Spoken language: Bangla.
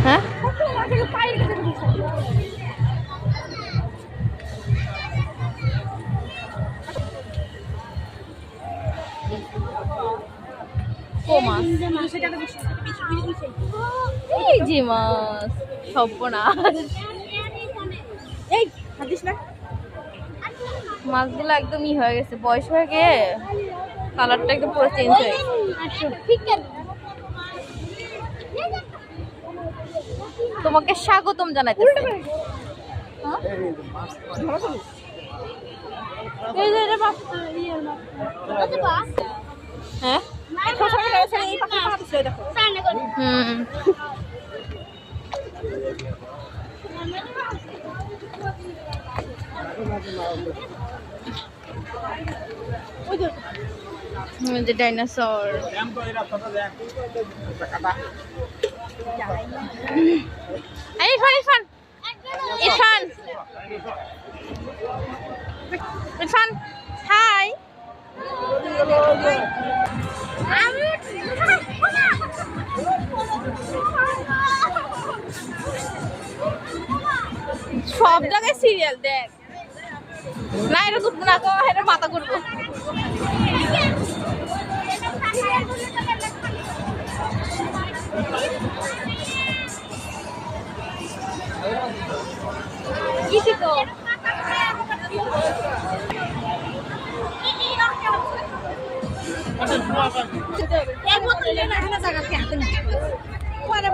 হ্যাঁ এই যে মাছ সর্বনাশ মাছগুলো একদমই হয়ে গেছে বয়স হয়ে গিয়ে কালারটা একদম পুরো চেঞ্জ হয়ে গেছে তোমাকে স্বাগতম জানাইতেছে হ্যাঁ যে ডাইনোসর ইরফান ইরফান ইরফান হাই সব জায়গায় সিরিয়াল দেখ না এটা করবো না তো এটা মাথা করবো কিসি তো পরে